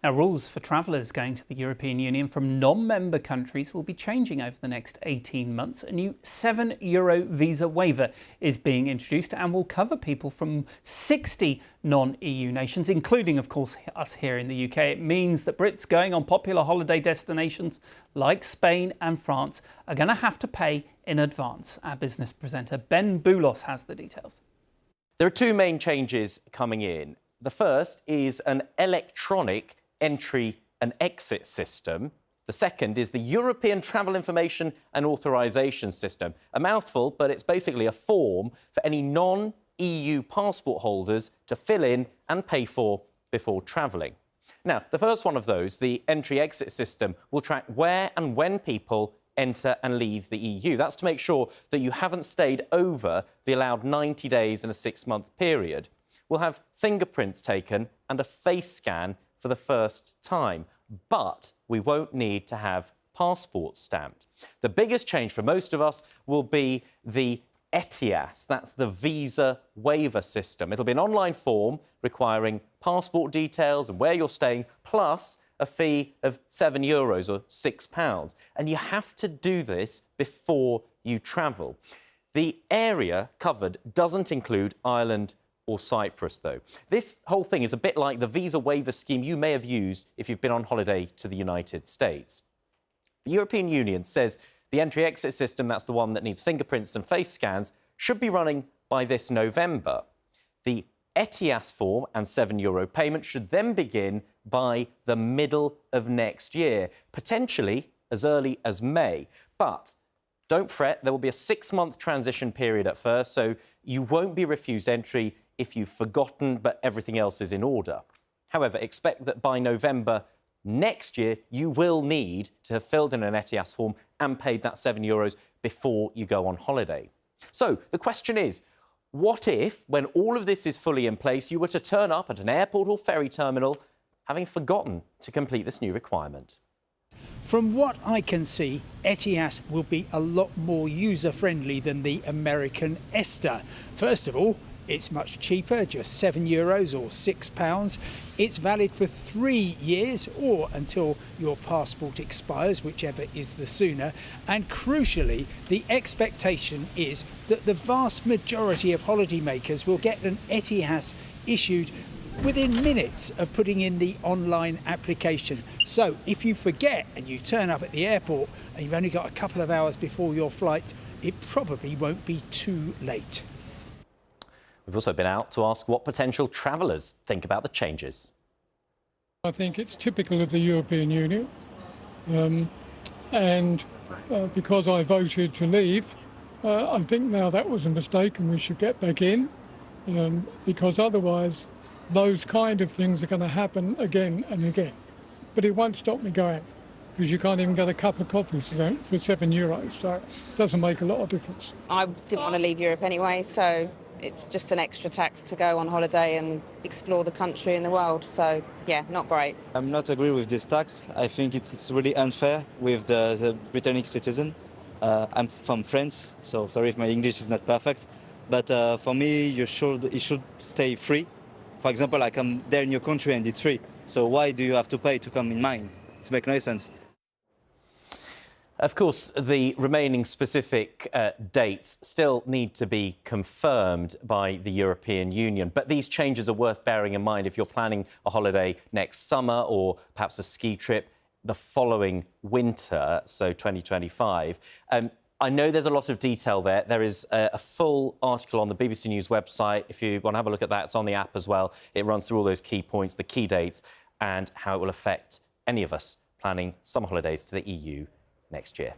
Now, rules for travellers going to the European Union from non-member countries will be changing over the next 18 months. A new €7 visa waiver is being introduced and will cover people from 60 non-EU nations, including, of course, us here in the UK. It means that Brits going on popular holiday destinations like Spain and France are going to have to pay in advance. Our business presenter Ben Boulos has the details. There are two main changes coming in. The first is an electronic entry and exit system. The second is the European Travel Information and Authorisation System. A mouthful, but it's basically a form for any non-EU passport holders to fill in and pay for before travelling. Now, the first one of those, the entry-exit system, will track where and when people enter and leave the EU. That's to make sure that you haven't stayed over the allowed 90 days in a 6-month period. We'll have fingerprints taken and a face scan for the first time, but we won't need to have passports stamped. The biggest change for most of us will be the ETIAS, that's the visa waiver system. It'll be an online form requiring passport details and where you're staying, plus a fee of €7 or £6. And you have to do this before you travel. The area covered doesn't include Ireland or Cyprus, though. This whole thing is a bit like the visa waiver scheme you may have used if you've been on holiday to the United States. The European Union says the entry-exit system, that's the one that needs fingerprints and face scans, should be running by this November. The ETIAS form and €7 payment should then begin by the middle of next year, potentially as early as May. But don't fret, there will be a 6-month transition period at first, so you won't be refused entry if you've forgotten but everything else is in order. However, expect that by November next year, you will need to have filled in an ETIAS form and paid that €7 before you go on holiday. So the question is, what if, when all of this is fully in place, you were to turn up at an airport or ferry terminal having forgotten to complete this new requirement? From what I can see, ETIAS will be a lot more user-friendly than the American ESTA. First of all, it's much cheaper, just €7 or £6. It's valid for 3 years or until your passport expires, whichever is the sooner. And crucially, the expectation is that the vast majority of holidaymakers will get an ETIAS issued within minutes of putting in the online application. So if you forget and you turn up at the airport and you've only got a couple of hours before your flight, it probably won't be too late. We've also been out to ask what potential travellers think about the changes. I think it's typical of the European Union, because I voted to leave, I think now that was a mistake and we should get back in, because otherwise those kind of things are going to happen again and again. But it won't stop me going, because you can't even get a cup of coffee for €7, so it doesn't make a lot of difference. I didn't want to leave Europe anyway, so it's just an extra tax to go on holiday and explore the country and the world. So, yeah, not great. I'm not agree with this tax. I think it's really unfair with the Britannic citizen. I'm from France, so sorry if my English is not perfect. But for me, it should stay free. For example, I come there in your country and it's free. So why do you have to pay to come in mine? It makes no sense. Of course, the remaining specific dates still need to be confirmed by the European Union, but these changes are worth bearing in mind if you're planning a holiday next summer or perhaps a ski trip the following winter, so 2025. I know there's a lot of detail there. There is a full article on the BBC News website. If you want to have a look at that, it's on the app as well. It runs through all those key points, the key dates, and how it will affect any of us planning summer holidays to the EU next year.